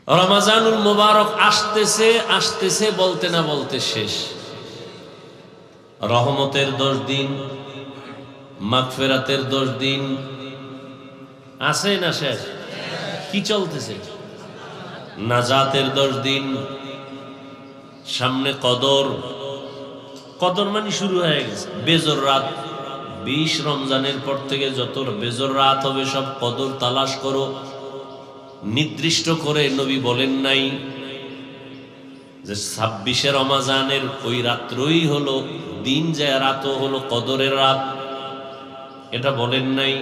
রমজানুল মুবারক আসতেছে আসতেছে বলতে না বলতে শেষ। রহমতের 10 দিন, মাগফিরাতের 10 দিন আছে না শেষ? কি চলতেছে? নাজাতের 10 দিন, সামনে কদর। কদর মানে শুরু হয়ে গেছে। বেজর রাত 20 রমজানের পর থেকে যত বেজর রাত হবে সব কদর তালাশ করো। নির্দিষ্ট করে নবী বলেন নাই যে 26 রমজানের ওই রাত্রই হলো দিন, যে রাতও হলো কদরের রাত, এটা বলেন নাই।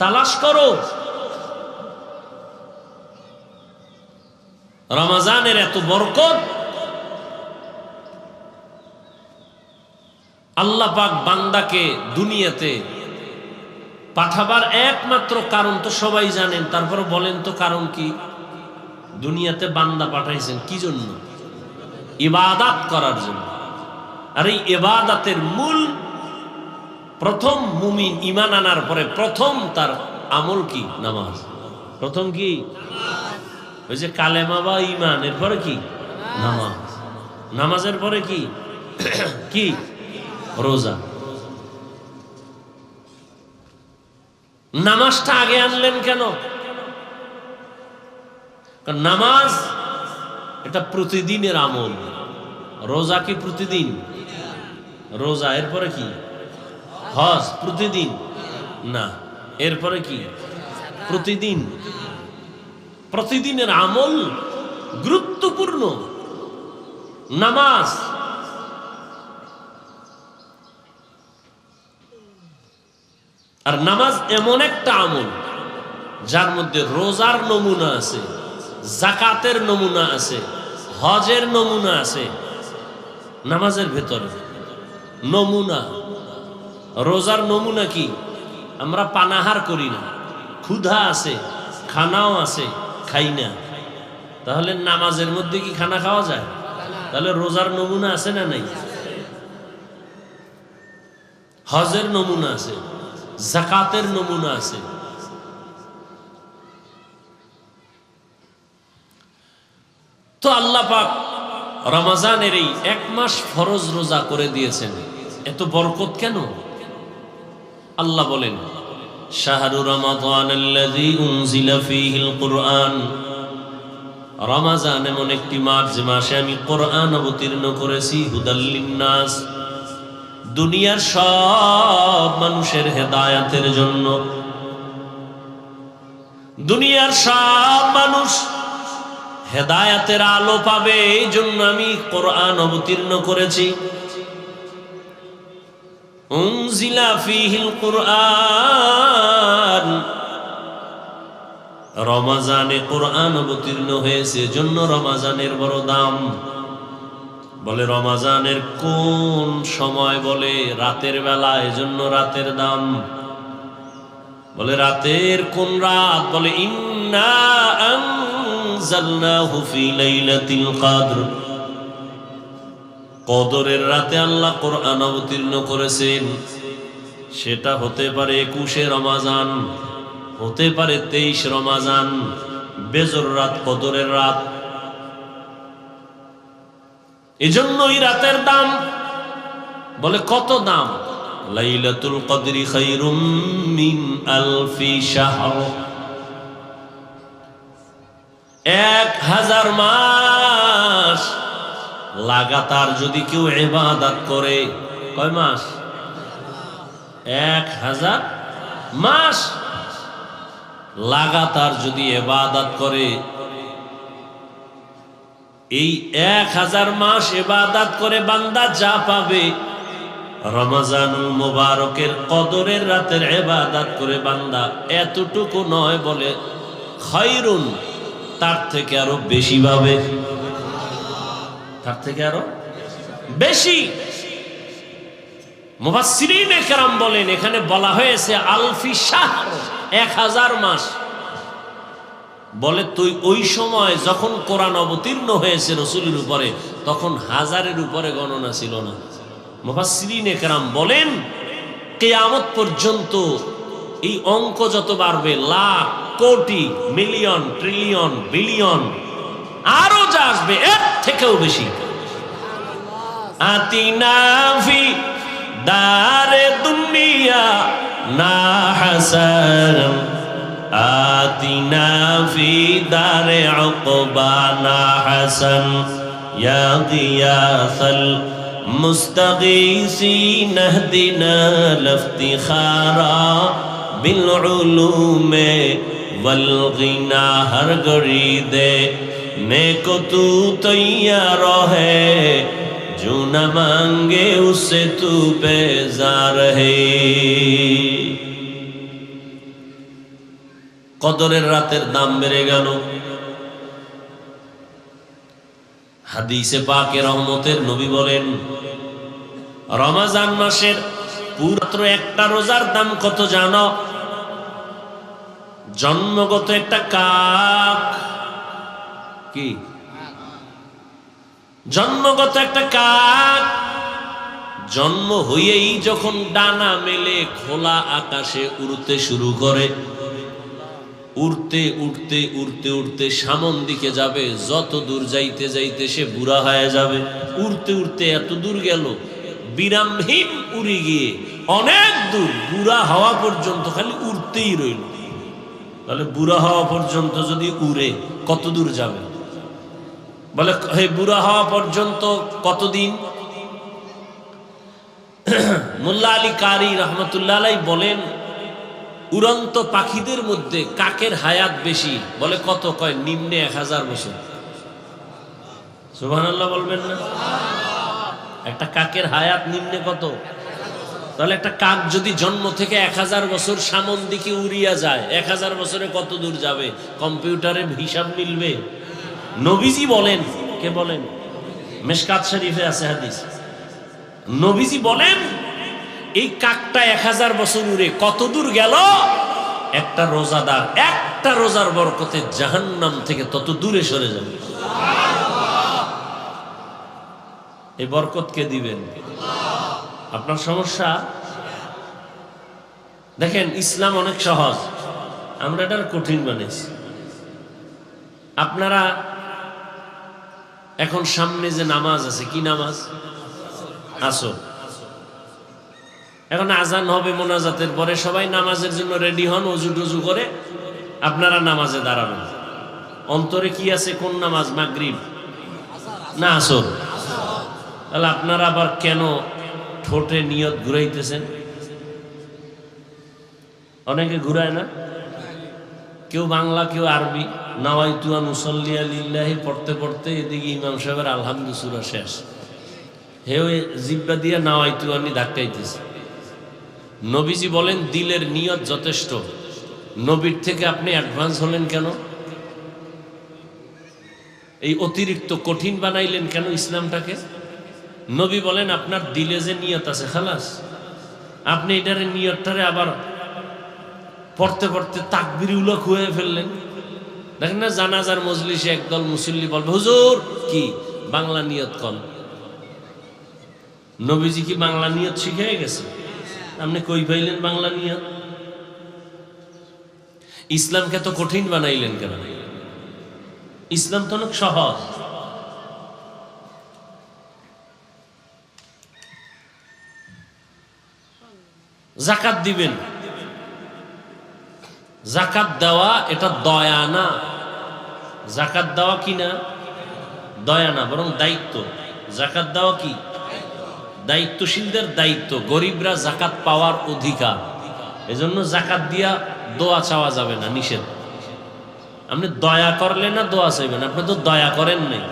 তালাশ করো। রমজানের এত বরকত, আল্লাহ পাক বান্দাকে দুনিয়াতে পাঠাবার একমাত্র কারণ তো সবাই জানেন, তারপরে বলেন তো কারণ কি? দুনিয়াতে বান্দা পাঠাইছেন কি জন্য? ইবাদত করার জন্য। আর এই ইবাদতের মূল, প্রথম মুমিন ঈমান আনার পরে প্রথম তার আমল কি? নামাজ। প্রথম কি? ওই যে কালেমা বা ঈমান, এরপরে কি? নামাজ। নামাজের পরে কি? কি? রোজা। নামাজটা আগে আনলেন কেন? কারণ নামাজ এটা প্রতিদিনের আমল। রোজা কি প্রতিদিন? রোজা। এরপরে কি? হজ। প্রতিদিন না। এরপরে কি? প্রতিদিন। প্রতিদিনের আমল গুরুত্বপূর্ণ নামাজ। আর নামাজ এমন একটা আমল যার মধ্যে রোজার নমুনা আছে, যাকাতের নমুনা আছে, হজের নমুনা আছে। নামাজের ভেতরে নমুনা। রোজার নমুনা কি? আমরা পানাহার করি না, ক্ষুধা আছে, খানাও আছে, খাই না। তাহলে নামাজের মধ্যে কি খানা খাওয়া যায়? তাহলে রোজার নমুনা আছে না নাই? হজের নমুনা আছে, যাকাতের নমুনা আছে। তো আল্লাহ পাক রমজানের এই 1 মাস ফরজ রোজা করে দিয়েছেন। এত বরকত কেন? আল্লাহ বলেন, শাহরু রমাদানাল্লাযী উনজিলা ফীহিল কুরআন। রমজান এমন একটি মাস যে মাসে আমি কোরআন অবতীর্ণ করেছি। হুদাল লিন্নাস, দুনিয়ার সব মানুষের হেদায়াতের জন্য। দুনিয়ার সব মানুষ হেদায়াতের আলো পাবে, এই জন্য আমি কোরআন অবতীর্ণ করেছি। উনজিলা ফীহিল কুরআন, রমজানে কোরআন অবতীর্ণ হয়েছে, জন্য রমজানের বড় দাম। বলে রমজানের কোন সময়? বলে রাতের বেলা, এজন্য রাতের দাম। বলে রাতের কোন রাত? বলে ইন্না আনজালনাহু ফি লাইলাতিল কদর। কদরের রাতে আল্লাহ কোরআন অবতীর্ণ করেছেন। সেটা হতে পারে 21 রমজান, হতে পারে 23 রমজান। বেজর রাত, কদরের রাত। এজন্যই রাতের দাম। বলে কত দাম? লাইলাতুল কদরি খায়রুম মিন আলফি শাহর। 1000 মাস লাগাতার যদি কেউ ইবাদত করে। কয় মাস? 1000 মাস লাগাতার যদি ইবাদত করে, এই 1000 মাস ইবাদত করে বান্দা যা পাবে, রমজানুল মুবারকের কদরের রাতের ইবাদত করে বান্দা এতটুকু নয়, বলে খায়রুন, তার থেকে আরো বেশি পাবে। তার থেকে আরো বেশি। মুফাসসিরিনে কেরাম বলেন, এখানে বলা হয়েছে আলফি শাহর, 1000 মাস। বলে তুই ওই সময় যখন কোরআন অবতীর্ণ হয়েছে রাসূলের উপরে, তখন 1000-এর উপরে গণনা ছিল না। মুফাসসিরিনে কেরাম বলেন, কিয়ামত পর্যন্ত এই অঙ্ক যত বাড়বে, লাখ কোটি, মিলিয়ন, ট্রিলিয়ন, বিলিয়ন, আরো যা আসবে এর থেকেও বেশি। আতিনা ফি দারে দুনিয়া না হাসান, আতিনা ফি দারে উকবা না হাসান, ইয়া গিয়াসাল মুস্তাগীসিন ইহদিনা লিফতিখারা বিল উলুমে ওয়াল গিনা। হর ঘড়ি দে नेको तू तैयार है, जो न मांगे उससे तू बेजार है। কদরের রাতের দাম বেড়ে গেল। হাদিসে পাকে রহমতের নবী বলেন, রমজান মাসের পুরো একটা রোজার দাম কত জানো? জন্মগত একটা কাক, কি জন্মগত একটা কাক জন্ম হয়েই যখন ডানা মেলে খোলা আকাশে উড়তে শুরু করে, উড়তে উড়তে উড়তে উড়তে সামন দিকে যাবে, যত দূর যাইতে যাইতে সে বুড়া হয়ে যাবে। উড়তে উড়তে এত দূর গেল, বিরামহীন উড়ে গিয়ে অনেক দূর, বুড়া হওয়া পর্যন্ত খালি উড়তেই রইল। তাহলে বুড়া হওয়া পর্যন্ত যদি উড়ে কত দূর যাবে? বলে হে বুড়া হওয়া পর্যন্ত কতদিন? মোল্লা আলী কারি রহমতুল্লাহ আলাইহি বলেন, উড়ন্ত পাখিদের মধ্যে কাকের হায়াত বেশি। বলে কত? কয় নিম্নে 1000 বছর। সুবহানাল্লাহ বলবেন না? একটা কাকের হায়াত নিম্নে কত? তাহলে একটা কাক যদি জন্ম থেকে 1000 বছর সামন দিকে উড়িয়া যায়, 1000 বছরে কত দূর যাবে? কম্পিউটারে হিসাব মিলবে? নবীজি বলেন, কে বলেন? মিশকাত শরীফে আছে হাদিস। নবীজি বলেন এই কাকটা 1000 বছর উড়ে কত দূর গেল? একটা রোজাদার একটা রোজার বরকতে জাহান্নাম থেকে তত দূরে সরে যাবে। এই বরকত কে দিবেন? আপনার সমস্যা? দেখেন ইসলাম অনেক সহজ, আমরা এটা কঠিন বানিয়েছি। আপনারা এখন সামনে যে নামাজ আছে, কি নামাজ? আসর। এখন আজান হবে মোনাজাতের পরে, সবাই নামাজের জন্য রেডি হন, অজু টজু করে আপনারা নামাজে দাঁড়াবেন। অন্তরে কি আছে? কোন নামাজ? মাগরিব না আসর? তাহলে আপনারা আবার কেন ঠোঁটে নিয়ত ঘুরাইতেছেন? অনেকে ঘুরায় না, কেউ বাংলা কেউ আরবি। নাওয়াইতু আন উসাল্লি লিল্লাহি পড়তে পড়তে এদিকে ইমাম সাহেবের আলহামদু সূরা শেষ, হেও জিব্বা দিয়া নাওয়াইতু আনি ধাক্কাইতেছে। নবীজি বলেন দিলের নিয়ত যথেষ্ট। নবীর থেকে আপনি অ্যাডভান্স হলেন কেন? এই অতিরিক্ত কঠিন বানাইলেন কেন ইসলামটাকে? নবী বলেন আপনার দিলে যে নিয়ত আছে খালাস, আপনি এটারে নিয়তটারে আবার পড়তে পড়তে তাকবীর উলক হয়ে ফেললেন। দেখেন না জানাজার মজলিসে একদল মুসল্লি বলবে হুজুর কি বাংলা নিয়ত কন। নবীজি কি বাংলা নিয়ত শিখে গেছে? আপনি কই পাইলেন বাংলা নিয়ত? ইসলামকে তো কঠিন বানাইলেন কেন? ইসলাম তো অনেক সহজ। জাকাত দিবেন, জাকাত দেওয়া এটা দয়া না। জাকাত দেওয়া কি না? দয়া না, বরং দায়িত্ব। জাকাত দেওয়া কি? দায়িত্বশীলদের দায়িত্ব। গরিবরা জাকাত পাওয়ার অধিকার। এজন্য জাকাত দিয়া দোয়া চাওয়া যাবে না, নিষেধ। আপনি দয়া করলে না দোয়া চাইবেন? আপনি তো দয়া করেন নাই।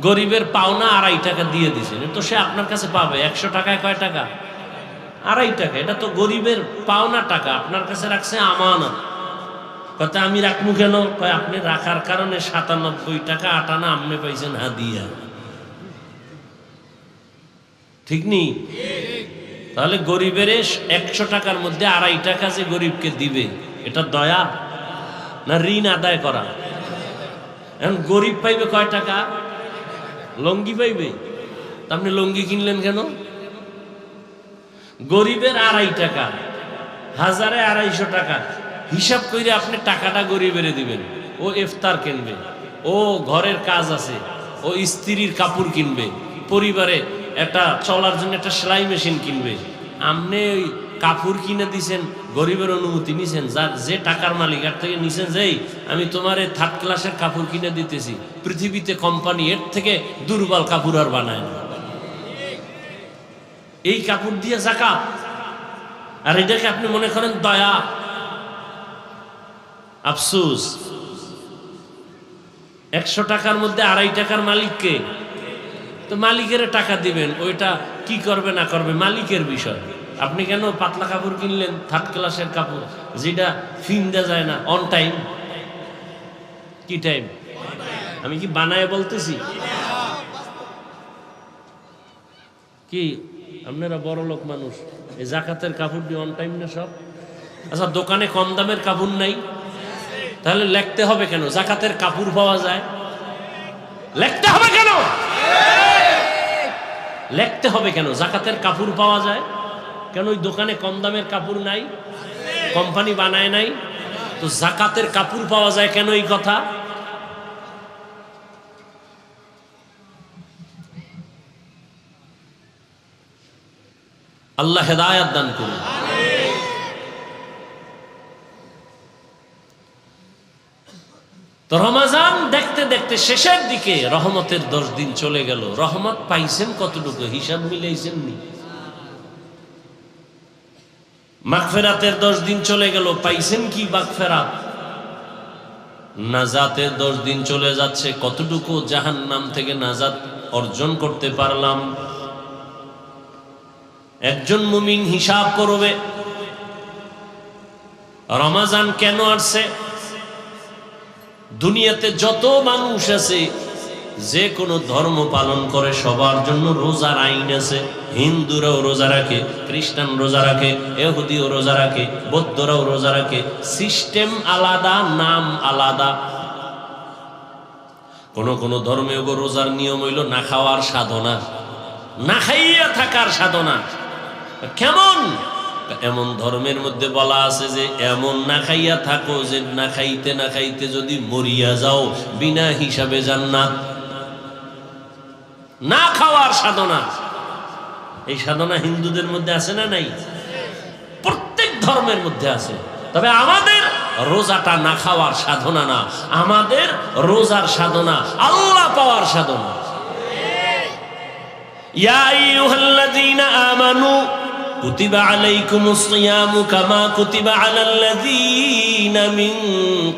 গরিবের পাওনা 2.5 টাকা দিয়ে দিয়েছেন, তো সে আপনার কাছে পাবে। 100 টাকায় কয় টাকা? 2.5 টাকা। এটা তো গরিবের পাওনা টাকা, আপনার কাছে রাখছে আমানত। কথা আমি রাখবো কেন? কয় আপনি রাখার কারণে 97 টাকা 8 আনা আপনি পাইছেন হাদিয়া। ঠিক নেই? তাহলে গরিবের 100 টাকার মধ্যে 2.5 টাকা যে গরিবকে দিবে, এটা দয়া না ঋণ আদায় করা? এখন গরিব পাইবে কয় টাকা? লঙ্গি পাইবে। আপনি লঙ্গি কিনলেন কেন? গরিবের 2.5 টাকা, হাজারে 250 টাকা, হিসাব করে আপনি টাকাটা গরিবের দিবেন। ও ইফতার কিনবে, ও ঘরের কাজ আছে, ও স্ত্রীর কাপড় কিনবে, পরিবারে একটা চলার জন্য একটা সেলাই মেশিন কিনবে। আপনি ওই কাপড় কিনে দিছেন, গরিবের অনুমতি নিছেন, যার যে টাকার মালিক এর থেকে নিছেন, যেই আমি তোমার থার্ড ক্লাসের কাপড় কিনে দিতেছি। পৃথিবীতে কোম্পানি এর থেকে দুর্বল কাপড় আর বানায় না। এই কাপড় দিয়ে যাকাত, আর এটাকে আপনি মনে করেন দয়া। আফসোস, 100 টাকার মধ্যে 2.5 টাকার মালিককে, তো মালিকের টাকা দিবেন, ওইটা কি করবে না করবে মালিকের বিষয়। আপনি কেন পাতলা কাপড় কিনলেন, থার্ড ক্লাসের কাপড়, যেটা ফিন্দা যায় না অন টাইম? কি টাইম? আমি কি বানায় বলতেছি? কি আপনারা বড় লোক মানুষ, এই জাকাতের কাপড় দিয়ে অন টাইম না সব? আচ্ছা, দোকানে কম দামের কাপড় নাই, তাহলে লিখতে হবে কেন জাকাতের কাপড় পাওয়া যায়? লিখতে হবে কেন? লিখতে হবে কেন জাকাতের কাপড় পাওয়া যায়? কেন ওই দোকানে কম দামের কাপড় নাই? কোম্পানি বানায় নাই, তো জাকাতের কাপড় পাওয়া যায় কেন? এই কথা আল্লাহ হেদায়েত দান করুন। তো রমাজান দেখতে দেখতে শেষের দিকে রহমতের 10 দিন চলে গেল। রহমত পাইছেন কতটুকু হিসাব মিলাইছেন নি? মাগফিরাতের 10 দিন চলে গেল, পাইছেন কি মাগফিরাত? নাজাতের 10 দিন চলে যাচ্ছে, কতটুকু জাহান্নাম থেকে নাজাত অর্জন করতে পারলাম? একজন মুমিন হিসাব করবে রমাজান কেন আসছে। দুনিয়াতে যত মানুষ আছে, যে কোনো ধর্ম পালন করে, সবার জন্য রোজার আইন আছে। হিন্দুরাও রোজা রাখে, খ্রিস্টান রোজা রাখে, ইহুদিও রোজা রাখে, বৌদ্ধরাও রোজা রাখে। সিস্টেম আলাদা, নাম আলাদা। কোন কোন ধর্মে রোজার নিয়ম হইল না খাওয়ার সাধনা, না খাইয়া থাকার সাধনা। কেমন? এমন ধর্মের মধ্যে বলা আছে যে এমন না খাইয়া থাকো যে না খাইতে না খাইতে যদি মরিয়া যাও বিনা হিসাবে জান্নাত। না খাওয়ার সাধনা, এই সাধনা হিন্দুদের মধ্যে আছে না নাই? প্রত্যেক ধর্মের মধ্যে আছে। তবে আমাদের রোজাটা না খাওয়ার সাধনা না, আমাদের রোজার সাধনা আল্লাহ পাওয়ার সাধনা। ইয়া আইয়ুহাল্লাযীনা আমানু কুতিবা আলাইকুমুস সিয়ামু কামা কুতিবা আলাল্লাযীনা মিন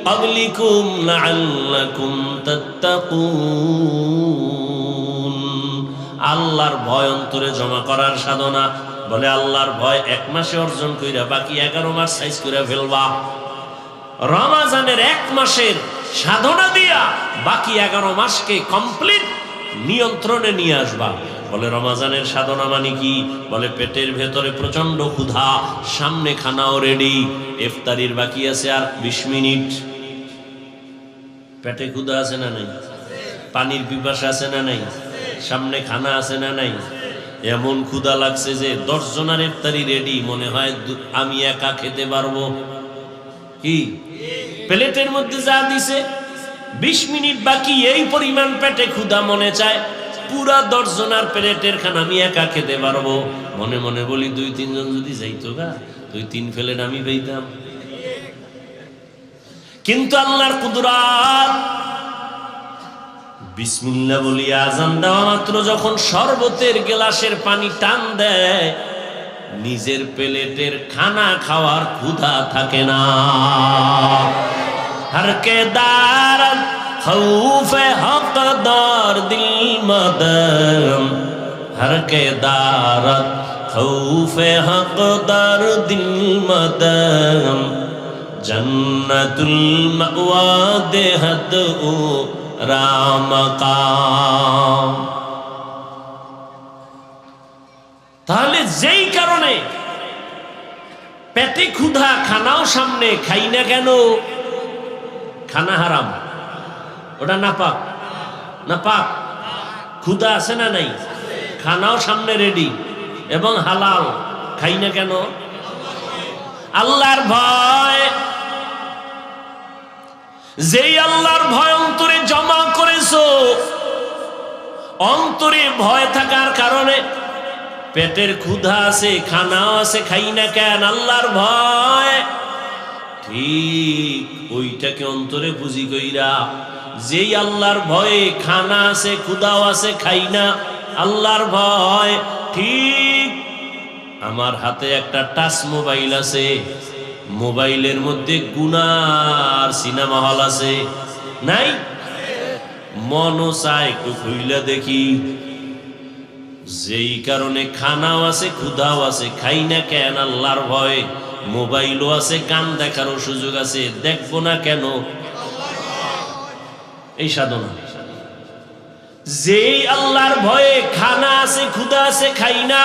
ক্বাবলিকুম লাআল্লাকুম তাত্তাকুন। আল্লাহর ভয় অন্তরে জমা করার সাধনা। বলে আল্লাহর ভয় 1 মাসে অর্জন কইরা বাকি 11 মাস সাইজ করে ফেলবা। রমাজানের 1 মাসের সাধনা দিয়া বাকি 11 মাসকে কমপ্লিট নিয়ন্ত্রণে নিয়ে আসবা। বলে রমাজানের সাধনা মানে কি? বলে পেটের ভেতরে প্রচন্ড ক্ষুধা, সামনে খানাও রেডি, ইফতারির বাকি আছে আর 20 মিনিট। পেটে ক্ষুধা আছে না নাই? পানির পিপাসা আছে না নাই? সামনে খানা আছে না নাই? এমন ক্ষুধা লাগছে যে 10 জনের ইফতারি রেডি, মনে হয় আমি একা খেতে পারবো। কি প্লেটের মধ্যে যা দিছে 20 মিনিট বাকি, এই পরিমাণ পেটে ক্ষুধা, মনে চায় পুরা 10 জনের প্লেটের খানা আমি একা খেতে পারবো। মনে মনে বলি 2-3 জন যদি যাইতো গা, 2-3 প্লেট আমি পেতাম। কিন্তু আল্লাহর কুদরত, বিসমিল্লাহ বলি আজান দেওয়া মাত্র যখন শরবতের গ্লাসের পানি টান দেয়, নিজের প্লেটের খানা খাওয়ার ক্ষুধা থাকে না। हर के दारत खौफ हकदार दिल मदम, हर के दारत खौफ हकदार दिल मदम, जन्नतुल मअवा देहत ओ রামকাম। তাহলে যেই কারণে পেটে ক্ষুধা, খানাও সামনে, খাই না কেন? খানা হারাম, ওটা নাপাক। নাপাক, ক্ষুধা আছে না নাই? খানাও সামনে রেডি এবং হালাল, খাই না কেন? আল্লাহর ভয় যেই আল্লাহর ভয় অন্তরে জমা করেছো, অন্তরে ভয় থাকার কারণে পেটের ক্ষুধা আছে, খানাও আছে, খাই না কেন? আল্লাহর ভয়। ঠিক ওইটাকে অন্তরে পুঁজি কইরা, যেই আল্লাহর ভয়ে খানা আছে, ক্ষুধাও আছে, খাই না, আল্লাহর ভয়। ঠিক আমার হাতে একটা টাচ মোবাইল আছে, মোবাইলের মধ্যে গুনার সিনেমা হল আছে, নাই? মনও চায় একটু খুইলা দেখি। যেই কারণে খানাও আছে, ক্ষুধাও আছে, খাই না কেন? আল্লাহর ভয়। মোবাইলও আছে, গান দেখারও সুযোগ আছে, দেখবো না কেন? এই সাধনা। যেই আল্লাহর ভয়ে খানা আছে, ক্ষুধা আছে, খাই না,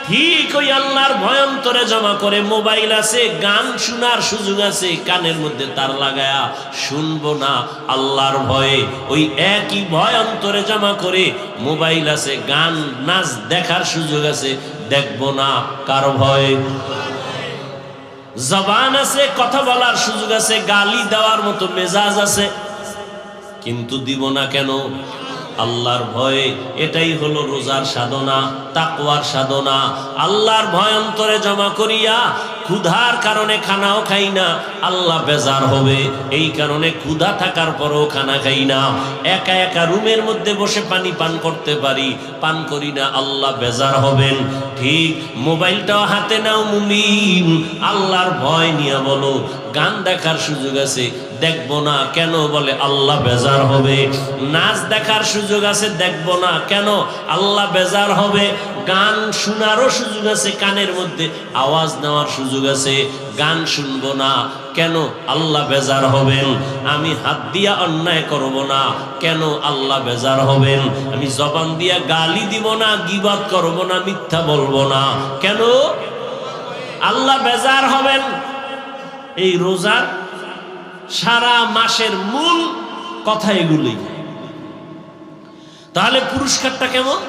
ঠিক ওই আল্লাহর ভয় অন্তরে জমা করে মোবাইল আছে, গান শোনার সুযোগ আছে, কানের মধ্যে তার লাগায়া শুনবো না, আল্লাহর ভয়ে। ওই একই ভয় অন্তরে জমা করে মোবাইল আছে, গান নাচ দেখার সুযোগ আছে, দেখবো না, কার ভয়? জবান আছে, কথা বলার সুযোগ আছে, গালি দেওয়ার মতো মেজাজ আছে, কিন্তু দিব না কেন? আল্লাহর ভয়ে। এটাই হলো রোজার সাধনা, তাকওয়ার সাধনা। আল্লাহর ভয় অন্তরে জমা করিয়া ক্ষুধার কারণে খানাও খাই না, আল্লাহ বেজার হবে, এই কারণে ক্ষুধা থাকার পরও খানা খাই না। একা একা রুমের মধ্যে বসে পানি পান করতে পারি, পান করি না, আল্লাহ বেজার হবেন। ঠিক মোবাইলটাও হাতে নাও মুমিন, আল্লাহর ভয় নিয়ে বলো। গান দেখার সুযোগ আছে, দেখবো না কেন? বলে আল্লাহ বেজার হবে। নাচ দেখার সুযোগ আছে, দেখবো না কেন? আল্লাহ বেজার হবে। গান শোনারও সুযোগ আছে, কানের মধ্যে আওয়াজ নেওয়ার সুযোগ আছে, গান শুনবো না কেন? আল্লাহ বেজার হবেন। আমি হাত দিয়া অন্যায় করব না, কেন? আল্লাহ বেজার হবেন। আমি জবান দিয়া গালি দিব না, গীবত করব না, মিথ্যা বলবো না, কেন? আল্লাহ বেজার হবেন। এই রোজার সারা মাসের মূল কথা এগুলি। তাহলে পুরস্কারটা কেমন?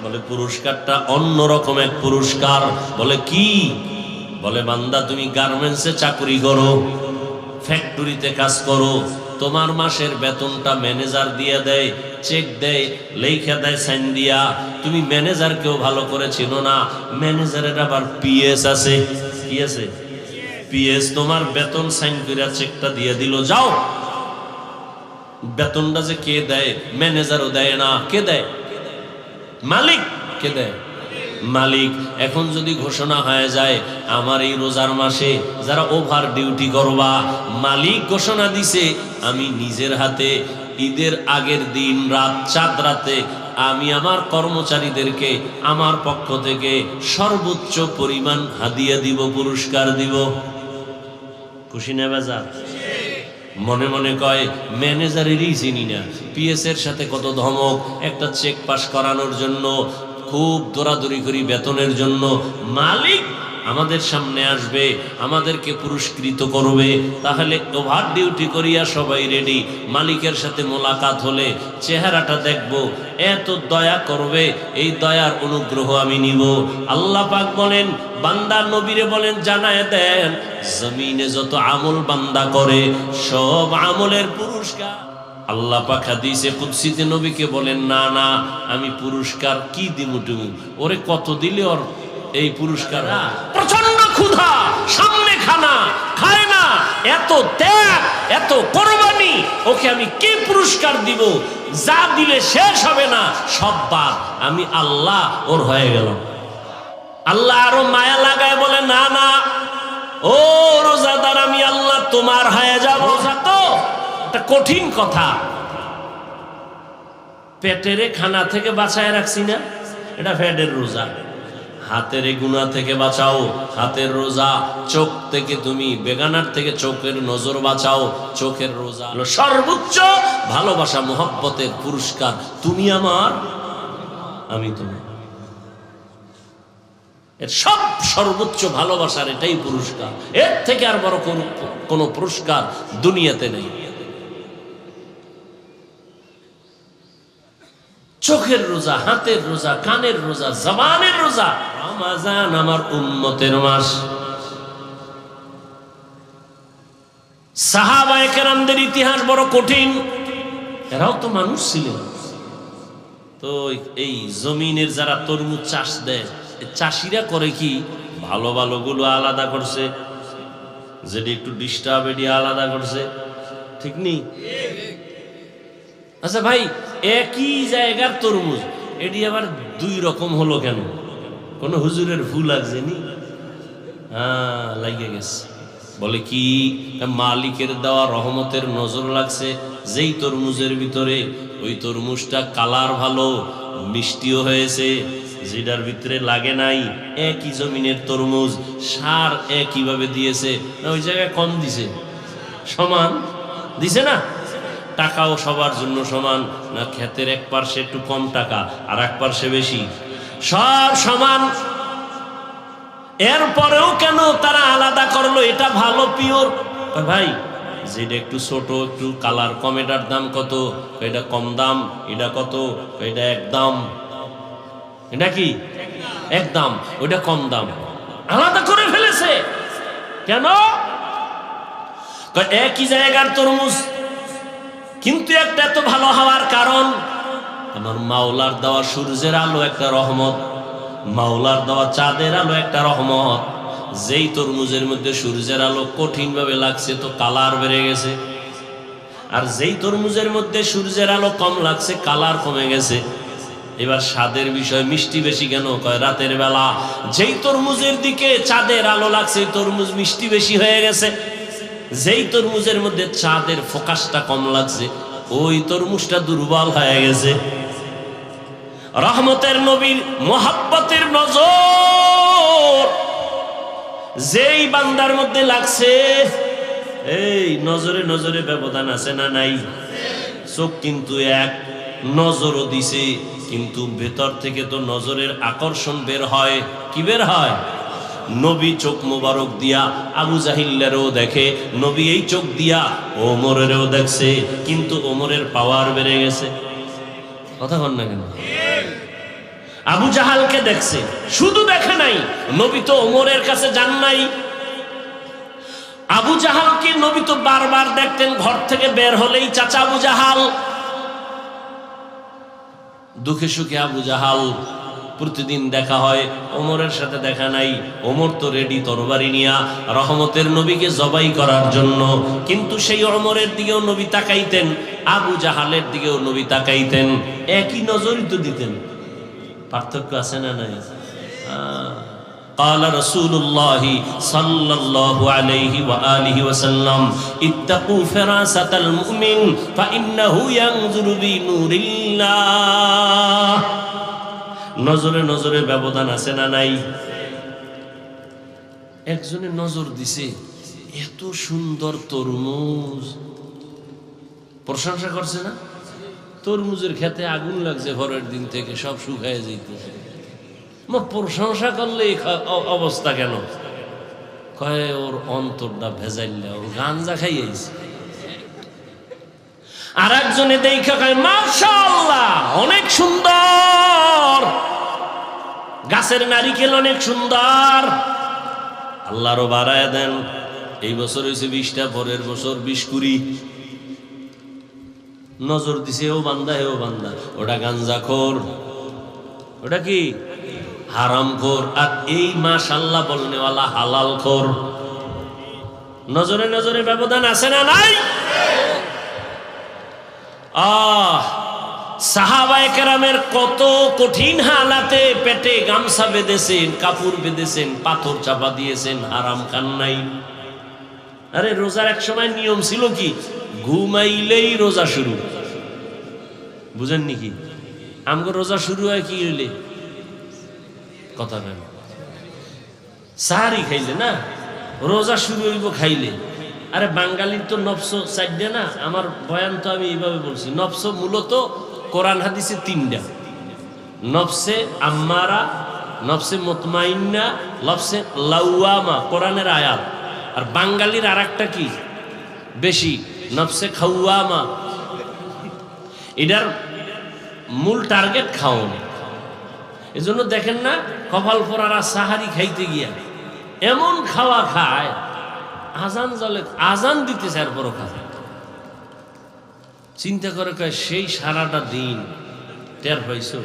বলে পুরস্কারটা অন্যরকম এক পুরস্কার। বলে কি? বলে বান্দা তুমি গার্মেন্টসে চাকরি করো, ফ্যাক্টরিতে কাজ করো, তোমার মাসের বেতনটা ম্যানেজার দিয়ে দেয়, চেক দেয়, লেখা দেয় সাইন দিয়া। তুমি ম্যানেজারকেও ভালো করে চিনো না, ম্যানেজারের আবার পিএস আছে। কি আছে? পিএস। তোমার বেতন সাইন করে চেকটা দিয়ে দিল, যাও। বেতনটা যে কে দেয়? ম্যানেজারও দেয় না। কে দেয়? মালিক। কে দেয়? মালিক। এখন যদি ঘোষণা হয়ে যায় আমার এই রোজার মাসে যারা ওভার ডিউটি করবা, মালিক ঘোষণা দিছে আমি নিজের হাতে ঈদের আগের দিন রাত চাঁদ রাতে আমি আমার কর্মচারীদেরকে আমার পক্ষ থেকে সর্বোচ্চ পরিমাণ হাদিয়া দিব, পুরস্কার দিব। খুশি না বেজার? মনে মনে কয় ম্যানেজারেরই চিনি না, পিএস এর সাথে কত ধমক, একটা চেক পাস করানোর জন্য খুব দৌড়াদৌড়ি করি বেতনের জন্য। মালিক আমাদের সামনে আসবে, আমাদেরকে পুরস্কৃত করবে, তাহলে ওভার ডিউটি করিয়া সবাই রেডি। মালিকের সাথে মোলাকাত হলে চেহারাটা দেখব, এত দয়া করবে, এই দয়ার অনুগ্রহ আমি নিব। আল্লাহ পাক বলেন, বান্দা নবীরে বলেন জানায় দেন জমিনে যত আমল বান্দা করে সব আমলের পুরস্কার আল্লাহ পাক হাদিসে কুদসিতে নবীকে বলেন, না না আমি পুরস্কার কি দিমু তুমি? ওরে কত দিলে ওর এই পুরস্কার? প্রচন্ড ক্ষুধা, সামনে খানা খায় না, এত ত্যাগ, এত কোরবানি, ওকে আমি কি পুরস্কার দিব? যা দিলে শেষ হবে না, সব বাদ। আমি আল্লাহ ওর হয়ে গেলাম। আল্লাহ আরো মায়া লাগায় বলে, না না ও রোজাদার, আমি আল্লাহ তোমার হয়ে যাব। রোজা তো একটা কঠিন কথা। পেটের খানা থেকে বাঁচায় রাখছি না, এটা পেটের রোজা। হাতের গুনাহ থেকে বাঁচাও, হাতের রোজা। চোখ থেকে তুমি বেগানার থেকে চোখের নজর বাঁচাও, চোখের রোজা। সর্বোচ্চ ভালোবাসা, মোহব্বতের পুরস্কার। তুমি আমার, আমি তোমার। এর সব সর্বোচ্চ ভালোবাসার এটাই পুরস্কার। এর থেকে আর বড় কোন পুরস্কার দুনিয়াতে নেই। চোখের রোজা, হাতের রোজা, কানের রোজা, জবানের রোজা। রমজান আমার উম্মতের মাস। সাহাবায়ে কেরামদের ইতিহাস বড় কঠিন, এরাও তো মানুষ ছিলেন। তো এই জমিনের যারা তরমুজ চাষ দেয়, চাষিরা করে কি, ভালো ভালো গুলো আলাদা করছে, যেটি একটু ডিস্টার্ব এটি আলাদা করছে, ঠিক নেই? আচ্ছা ভাই, একই জায়গার তরমুজ এটি আবার দুই রকম হলো কেন? কোন হুজুরের ভুল লাগছে নি? হ্যাঁ, লাগিয়ে গেছে। বলে কি, মালিকের দেওয়া রহমতের নজর লাগছে যেই তরমুজের ভিতরে, ওই তরমুজটা কালার ভালো, মিষ্টিও হয়েছে, যেটার ভিতরে লাগে নাই। একই জমিনের তরমুজ, সার একইভাবে দিয়েছে না, ওই জায়গায় কম দিছে, সমান দিছে না? টাকাও সবার জন্য সমান না? ক্ষেতের এক পার্শ্বে একটু কম টাকা আর এক পার্শ্বে বেশি, সব সমান। এরপরেও কেন তারা আলাদা করলো? এটা ভালো পিওর। ভাই, যেটা একটু ছোট, একটু কালার কম, এটার দাম কত? এটা কম দাম। এটা কত? এটা এক দাম। এটা কি এক দাম? ওইটা কম দাম। আলাদা করে ফেলেছে কেন? একই জায়গার তরমুজ, কিন্তু একটা এত ভালো হওয়ার কারণ, আমার মাওলার দেওয়া সূর্যের আলো একটা রহমত, মাওলার দেওয়া চাঁদের আলো একটা রহমত। যেই তরমুজের মধ্যে সূর্যের আলো কঠিন ভাবে লাগছে তো কালার বেড়ে গেছে, আর যেই তরমুজের মধ্যে সূর্যের আলো কম লাগছে কালার কমে গেছে। এবার স্বাদের বিষয়, মিষ্টি বেশি কেন? কয় রাতের বেলা যেই তরমুজের দিকে চাঁদের আলো লাগছে ওই তরমুজ মিষ্টি বেশি হয়ে গেছে। যেই তরমুজের মধ্যে চাঁদের ফোকাসটা কম লাগছে ওই তরমুজটা দুর্বল হয়ে গেছে। রহমতের নবীর মোহাব্বতের নজর যেই বান্দার মধ্যে লাগছে, এই নজরে নজরে ব্যবধান আছে না নাই? চোখ কিন্তু এক, নজরও দিছে, কিন্তু ভেতর থেকে তো নজরের আকর্ষণ বের হয়। কি বের হয়? নবী চোখ মোবারক দিয়া আবু জাহিলেরও দেখে, নবী এই চোখ দিয়া ওমরেরও দেখছে, কিন্তু ওমরের পাওয়ার বেড়ে গেছে। কথা বল না কেন? আবু জাহালকে দেখছে, শুধু দেখে নাই, নবী তো ওমরের কাছে যান নাই। আবু জাহালকে নবী তো বারবার দেখতেন, ঘর থেকে বের হলেই চাচা আবু জাহাল। দুঃখে সুখে আবু জাহাল প্রতিদিন দেখা হয়, ওমরের সাথে দেখা নাই। ওমর তো রেডি তরবারি নিয়া রহমতের নবীকে জবাই করার জন্য, কিন্তু সেই ওমরের দিকেও নবী তাকাইতেন, আবু জাহালের দিকেও নবী তাকাইতেন, একই নজরই তো দিতেন। পার্থক্য আছে না নাই? قال رسول الله صلى الله عليه وآله وسلم اتقوا فراسة المؤمن فإنه ينظر بنور الله। নজরে নজরে ব্যবধান আছে না নাই? একজনের নজর দিছে, এত সুন্দর তরমুজ, প্রশংসা করছে না? তরমুজের খেতে আগুন লাগছে পরের দিন থেকে, সব শুকায় যাইতেছে। প্রশংসা করলে অবস্থা কেন? কয় ওর অন্তরটা ভেজাইল্লা, ওর গাঞ্জা খাইয়েছে। আর একজনে দেখা কয় মাশাআল্লাহ অনেক সুন্দর, গাছের নারিকেল অনেক সুন্দর, আল্লাহরও বাড়ায় দেন। এই বছর হয়েছে 20টা, পরের বছর 20-20। নজর দিছে ও বান্দা, ও বান্দা, ওটা গাঞ্জাখোর, ওটা কি হারামখোর। আর এই মাশাআল্লাহ বলনেওয়ালা হালালখোর। নজরে নজরে ব্যবধান আছে না নাই? সাহাবায়ে কেরামের কত কঠিন হালাতে পেটে গামছা বেঁধেছেন, কাপড় বেঁধেছেন, পাথর চাপা দিয়েছেন, হারাম খান নাই। আরে রোজার এক সময় নিয়ম ছিল কি, ঘুমাইলেই রোজা শুরু। বুঝেননি কি? আমগো রোজা শুরু হয় কি হইলে? কথা কেন? সাহারি খাইলে না রোজা শুরু হইব খাইলে। আরে বাঙালির তো নফস চারটে না? আমার বয়ান তো আমি এইভাবে বলছি, নফস মূলত কোরআন হাদিসে 3টা: নফসে আম্মারা, নফসে মুতমাইন্না, নফসে লাওয়ামা, কোরআনের আয়াত। আর বাঙালির আর একটা কি বেশি, নফসে খাওয়ামা। এটার মূল টার্গেট খাওয়ান। এজন্য দেখেন না, কপাল পরারা সাহারি খাইতে গিয়া এমন খাওয়া খায়, আজান জলে আজান দিতেছে আর বড় খায়। চিন্তা করে কয় সেই সারাটা দিন টের পাইছো,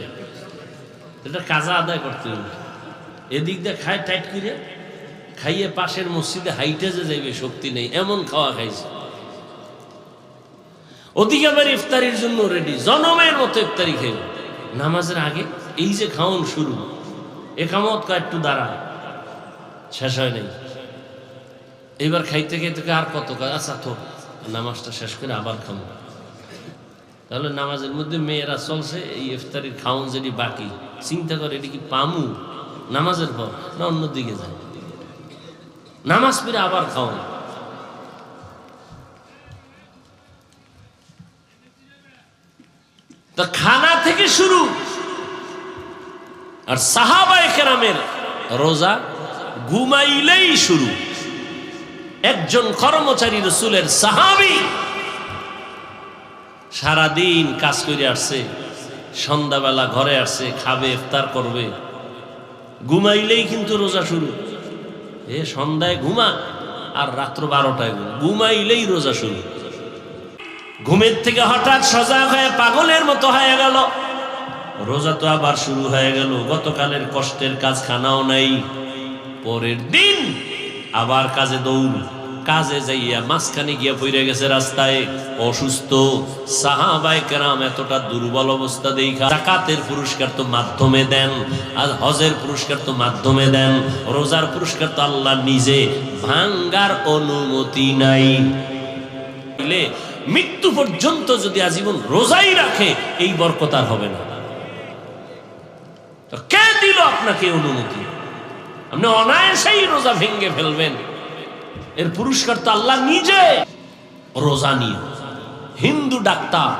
এটা কাজা আদায় করতে হবে। এদিক দিয়ে খায় টাইট করে, খাইয়ে পাশের মসজিদে হাইটে যে যাইবে শক্তি নেই এমন খাওয়া খাইছে। ওদিকে আবার ইফতারির জন্য রেডি, জনমের মতো ইফতারি খাইব। নামাজের আগে এই যে খাওয়ান শুরু, একামত কয় একটু দাঁড়া, শেষ হয় নাই। এইবার খাইতে খাইতে আর কত কয় আচ্ছা তো নামাজটা শেষ করে আবার খাবো। তাহলে নামাজের মধ্যে মেয়েরা চলছে, এই ইফতারির খাওয়ান যেটি বাকি, চিন্তা করে এটি কি পামু নামাজের পর না অন্যদিকে যায়, নামাজ পড়ে আবার খাওয়ান। তো খানা থেকে শুরু। আর সাহাবায়ে কেরামের রোজা ঘুমাইলেই শুরু। একজন কর্মচারী রাসূলের সাহাবী সারাদিন কাজ করে আসছে, সন্ধ্যাবেলা ঘরে আসছে, খাবে, ইফতার করবে, ঘুমাইলেই কিন্তু রোজা শুরু। সন্ধ্যায় ঘুমা আর রাত্র 12টায় ঘুমাইলেই রোজা শুরু। ঘুমের থেকে হঠাৎ সজাগ হয়ে পাগলের মতো হয়ে গেল, রোজা তো আবার শুরু হয়ে গেল। গতকালের কষ্টের কাজ খানাও নাই, পরের দিন আবার কাজে দৌড়। কাজে যাইয়া মাঝখানে গিয়া পড়ে গেছে রাস্তায়, অসুস্থ। সাহাবায়ে কেরাম এতটা দুর্বল অবস্থা দেখা যাকাতের পুরস্কার তো মাধ্যমে দেন, আর হজের পুরস্কার তো মাধ্যমে দেন, রোজার পুরস্কার তো আল্লাহ নিজে, ভাঙ্গার অনুমতি নাই। মৃত্যু পর্যন্ত যদি আজীবন রোজাই রাখে এই বরকত আর হবে না। তো কে দিল আপনাকে অনুমতি? আপনি অনায়াসেই রোজা ভেঙে ফেলবেন, এর পুরস্কার তো আল্লাহ নিজে। রোজা নিয়ে হিন্দু ডাক্তার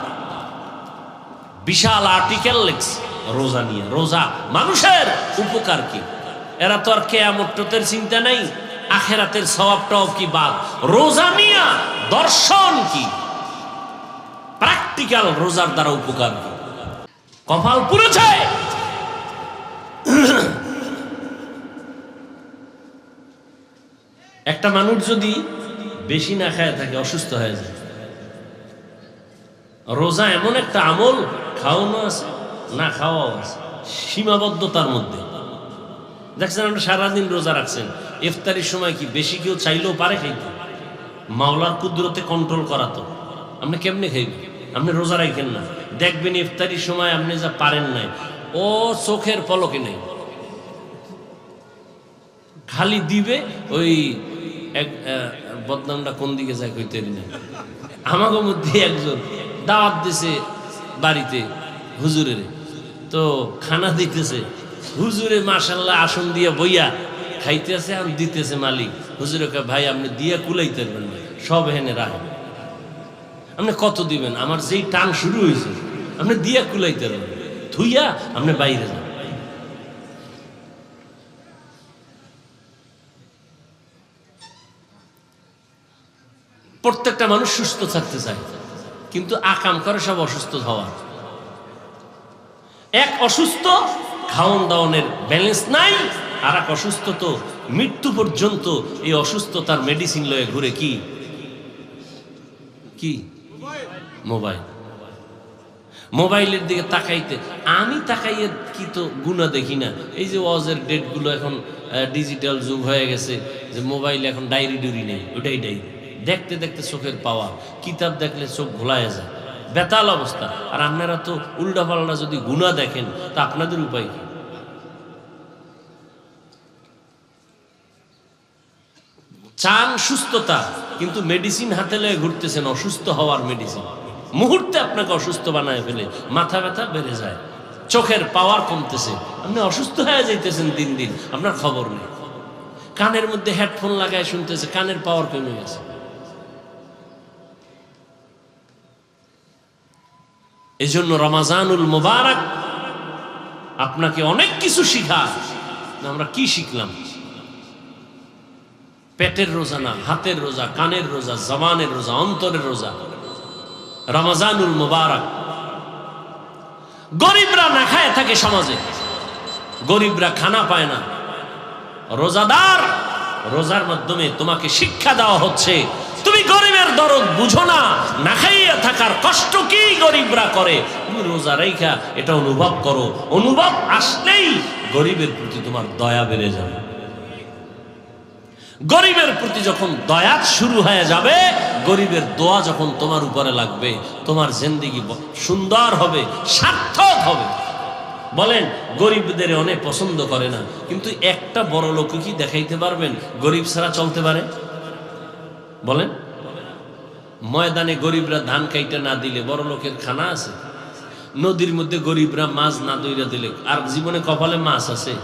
বিশাল আর্টিকেল লিখছে রোজা নিয়ে। রোজা মানুষের উপকার কি? এরা তো আর কিয়ামতের চিন্তা নাই, আখেরাতের সওয়াবটাও কি বাদ। রোজা নিয়ে দর্শন কি, প্র্যাকটিক্যাল রোজার দ্বারা উপকার কি? কপাল পুড়েছে। একটা মানুষ যদি বেশি না খায় থাকে অসুস্থ হয়ে যায়। রোজা এমন একটা আমল, খাওয়ানো আছে না খাওয়াও আছে, সীমাবদ্ধতার মধ্যে। দেখছেন আমরা সারাদিন রোজা রাখছেন, ইফতারির সময় কি বেশি কেউ চাইলেও পারে খাইতে? মাওলার কুদরতে কন্ট্রোল করা তো। আপনি কেমনে খাইবেন? আপনি রোজা রাখেন না, দেখবেন ইফতারির সময় আপনি যা পারেন নাই ও চোখের পলকে নেই, খালি দিবে। ওই এক বদনামটা কোন দিকে যায় কইতে না। আমাকে মধ্যে একজন দাওয়াত দিছে বাড়িতে হুজুরের, তো খানা দিতেছে হুজুরে, মাশাআল্লাহ আসন দিয়ে বইয়া খাইতেছে আর দিতেছে মালিক। হুজুরে কয় ভাই আপনি দিয়া কুলাইতে পারবেন না, সব হেনে রাখেন। আপনি কত দিবেন? আমার যেই টান শুরু হয়েছে আপনি দিয়া কুলাইতে পারবেন, থুইয়া আপনি বাইরে যান। প্রত্যেকটা মানুষ সুস্থ থাকতে চায়, কিন্তু আকাম করে সব অসুস্থ হওয়া। এক অসুস্থ খাওন দাওনের ব্যালেন্স নাই, আর এক অসুস্থ তো মৃত্যু পর্যন্ত এই অসুস্থতার মেডিসিন লয়ে ঘুরে। কি কি মোবাইল। মোবাইলের দিকে তাকাইতে আমি তাকাইয়ে কি তো গুণা দেখি না। এই যে ওয়াজের ডেটগুলো এখন ডিজিটাল যুগ হয়ে গেছে, যে মোবাইল এখন ডায়েরি ডুরি নেই, ওটাই ডায়েরি। দেখতে দেখতে চোখের পাওয়া, কিতাব দেখলে চোখ ঘোলায় যায়, বেতাল অবস্থা। আর আপনারা তো উল্টা পাল্টা যদি গুনাহ দেখেন তা আপনাদের উপায় কি? চান সুস্থতা, কিন্তু মেডিসিন হাতে লয়ে ঘুরতেছেন অসুস্থ হওয়ার মেডিসিন। মুহূর্তে আপনাকে অসুস্থ বানায় ফেলে, মাথা ব্যথা বেড়ে যায়, চোখের পাওয়ার কমতেছে, আপনি অসুস্থ হয়ে যাইতেছেন দিন দিন, আপনার খবর নেই। কানের মধ্যে হেডফোন লাগায় শুনতেছে, কানের পাওয়ার কমে গেছে। এই জন্য রমাজানুল মুবারক আপনাকে অনেক কিছু শিখায়। আমরা কি শিখলাম? পেটের রোজা না, হাতের রোজা, কানের রোজা, জবানের রোজা, অন্তরের রোজা। রমাজানুল মুবারক। গরিবরা না খায় থাকে সমাজে, গরিবরা খানা পায় না। রোজাদার রোজার মাধ্যমে তোমাকে শিক্ষা দেওয়া হচ্ছে তুমি গরিবের দরদ বুঝো না, না খাইয়া থাকার কষ্ট কি গরিবরা করে, তুমি রোজা রাইখা এটা অনুভব করো। অনুভব আসলেই গরিবের প্রতি তোমার দয়া বেড়ে যাবে। গরিবের প্রতি যখন দয়া শুরু হয়ে যাবে, গরিবের দোয়া যখন তোমার উপরে লাগবে, তোমার জিন্দেগি সুন্দর হবে, সার্থক হবে। বলেন গরিবদের অনেক পছন্দ করে না, কিন্তু একটা বড় লোক কি দেখাইতে পারবেন গরিব ছাড়া চলতে পারে? বলেন ময়দানে গরিবরা ধান কাইটা না দিলে বড় লোকের খানা আছে? নদীর মধ্যে গরিবরা মাছ না দইরা দিলে আর জীবনে কপালে মাছ আছে?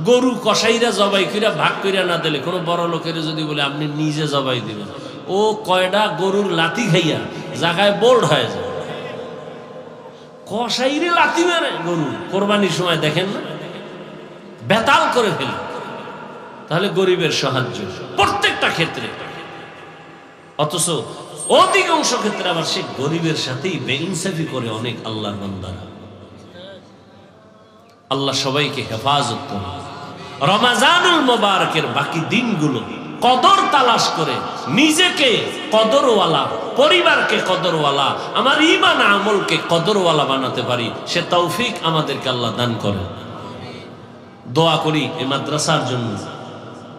গরু কসাইরা জবাই কইরা ভাগ কইরা না দিলে কোনো বড় লোকের যদি বলে আপনি নিজে জবাই দিবেন, ও কয়টা গরুর লাথি খাইয়া জায়গায় বোল্ড হয়ে যায়। কসাইরে লাথি মারে গরু কোরবানির সময়, দেখেন না বেতাল করে ফেলে। তাহলে গরিবের সাহায্য প্রত্যেকটা ক্ষেত্রে, অথচ অধিকাংশ ক্ষেত্রে আবার সে গরিবের সাথেই বেইনসাফি করে অনেক আল্লাহর বান্দারা। আল্লাহ সবাইকে হেফাজত করে। রমাজানুল মোবারকের বাকি দিনগুলো কদর তালাশ করে নিজেকে কদরওয়ালা, পরিবারকে কদরওয়ালা, আমার ঈমান আমলকে কদরওয়ালা বানাতে পারি, সে তৌফিক আমাদেরকে আল্লাহ দান করে। দোয়া করি এই মাদ্রাসার জন্য,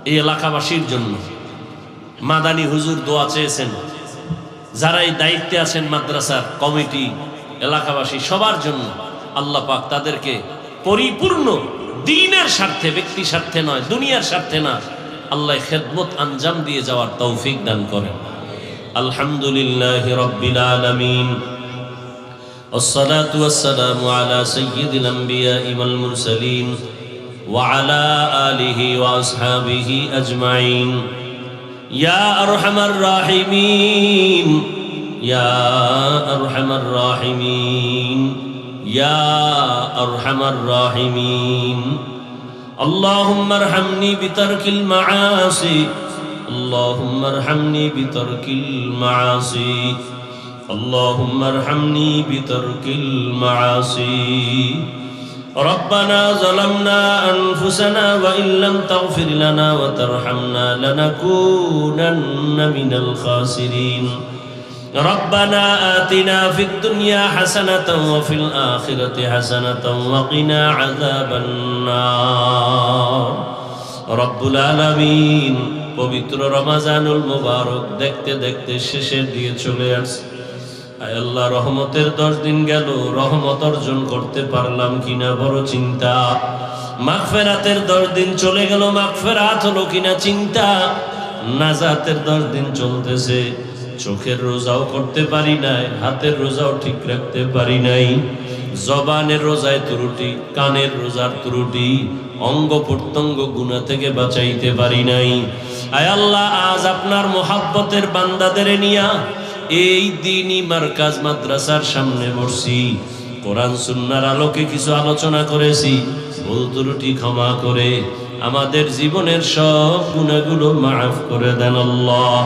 এই এলাকাবাসীর জন্য। মাদানী হুজুর দোয়া চেয়েছেন, যারা এই দায়িত্বে আছেন মাদ্রাসার কমিটি, এলাকাবাসী সবার জন্য আল্লাহ পাক তাদেরকে পরিপূর্ণ দ্বীনের স্বার্থে, ব্যক্তি স্বার্থে নয়, দুনিয়ার স্বার্থে না, আল্লাহ খেদমত আঞ্জাম দিয়ে যাওয়ার তৌফিক দান করেন। আলহামদুলিল্লাহি রাব্বিল আলামিন, والصلاة والسلام على سيد الأنبياء والمرسلين وعلى آله وأصحابه أجمعين يا أرحم الراحمين يا أرحم الراحمين يا أرحم الراحمين اللهم ارحمني بترك المعاصي اللهم ارحمني بترك المعاصي اللهم ارحمني بترك المعاصي ربنا ظلمنا أنفسنا وإن لم تغفر لنا وترحمنا لنكونن من الخاسرين ربنا آتنا في الدنيا حسنة وفي الآخرة حسنة وقنا عذاب النار رب العالمين পবিত্র রমজানুল মুবারক দেখতে দেখতে শেষের দিকে চলে আসছে। আয় আল্লাহ, রহমতের 10 দিন গেল, রহমত অর্জন করতে পারলাম কিনা বড় চিন্তা। মাগফিরাতের 10 দিন চলে গেল, মাগফিরাত হলো কিনা চিন্তা। নাজাতের 10 দিন চলতেছে, চোখের রোজাও করতে পারি নাই, হাতের রোজাও ঠিক রাখতে পারি নাই, জবানের রোজায় ত্রুটি, কানের রোজার ত্রুটি, অঙ্গ প্রত্যঙ্গ গুনাহ থেকে বাঁচাইতে পারি নাই। আয় আল্লাহ, আজ আপনার মোহাব্বতের বান্দাদের নিয়া এই দ্বীনি মার্কাজ মাদ্রাসার সামনে বসছি, কোরআন সুন্নাহর আলোকে কিছু আলোচনা করেছি। ভুল ত্রুটি ক্ষমা করে আমাদের জীবনের সব গুনাহগুলো মাফ করে দেন আল্লাহ।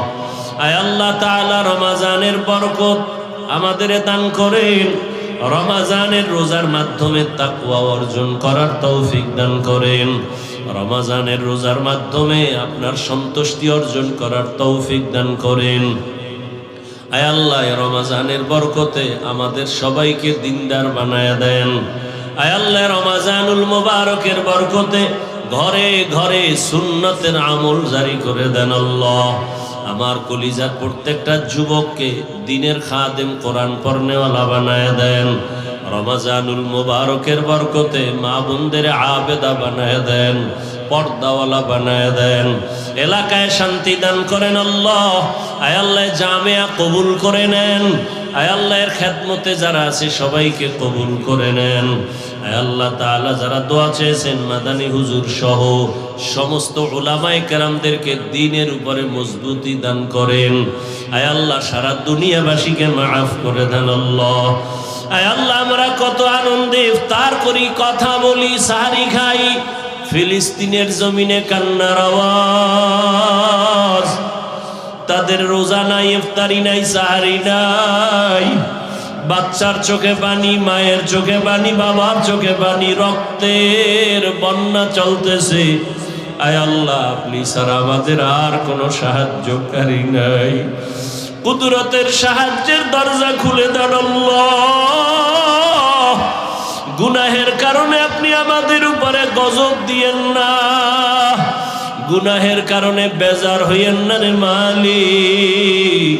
আয় আল্লাহ তাআলা, রমজানের বরকত আমাদের দান করেন, রমজানের রোজার মাধ্যমে তাকওয়া অর্জন করার তৌফিক দান করেন, রমজানের রোজার মাধ্যমে আপনার সন্তুষ্টি অর্জন করার তৌফিক দান করেন। আয় আল্লাহ, রমজানের বরকতে আমাদের সবাইকে দিনদার বানায়া দেন। আয় আল্লাহ, রমজানুল মুবারকের বরকতে ঘরে ঘরে সুন্নতের আমল জারি করে দেন আল্লাহ। আমার কলিজার প্রত্যেকটা যুবককে দ্বীনের খাদেম, কোরআন পড়নেওয়ালা বানায়া দেন। রমজানুল মুবারকের বরকতে মা বোনদের আবেদা বানায়া দেন, পর্দাওয়ালা বানায়া দেন। এলাকায় শান্তি দান করেন আল্লাহ। আয় আল্লাহ, জামিয়া কবুল করে নেন। আয় আল্লাহর খেদমতে যারা আছে সবাইকে কবুল করে নেন। আয় আল্লাহ তাআলা, যারা দোয়া চেয়েছেন মাদানী হুজুর সহ সমস্ত উলামায়ে কেরামদেরকে দ্বীনের উপরে মজবুতি দান করেন। আয় আল্লাহ, সারা দুনিয়াবাসীকে মাফ করে দেন আল্লাহ। আয় আল্লাহ, আমরা কত আনন্দে ইফতার করি, কথা বলি, সাহারি খাই, ফিলিস্তিনের জমিনে কান্নার আওয়াজ। তাদের রোজা নাই, ইফতারি নাই, সাহারি নাই, বাচ্চার চোখে পানি, মায়ের চোখে পানি, বাবার চোখে পানি, রক্তের বন্যা চলতেছে। আয় আল্লাহ, আপনি ছাড়া আমাদের আর কোনো সাহায্যকারী নাই। কুদরতের সাহায্যের দরজা খুলে দেন আল্লাহ। গুনাহের কারণে আপনি আমাদের উপরে গজব দিয়েন না, গুনাহের কারণে বেজার হইয়েন না রে মালিক।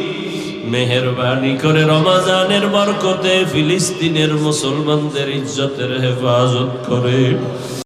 মেহেরবানি করে রমজানের বরকতে ফিলিস্তিনের মুসলমানদের ইজ্জতের হেফাজত করে।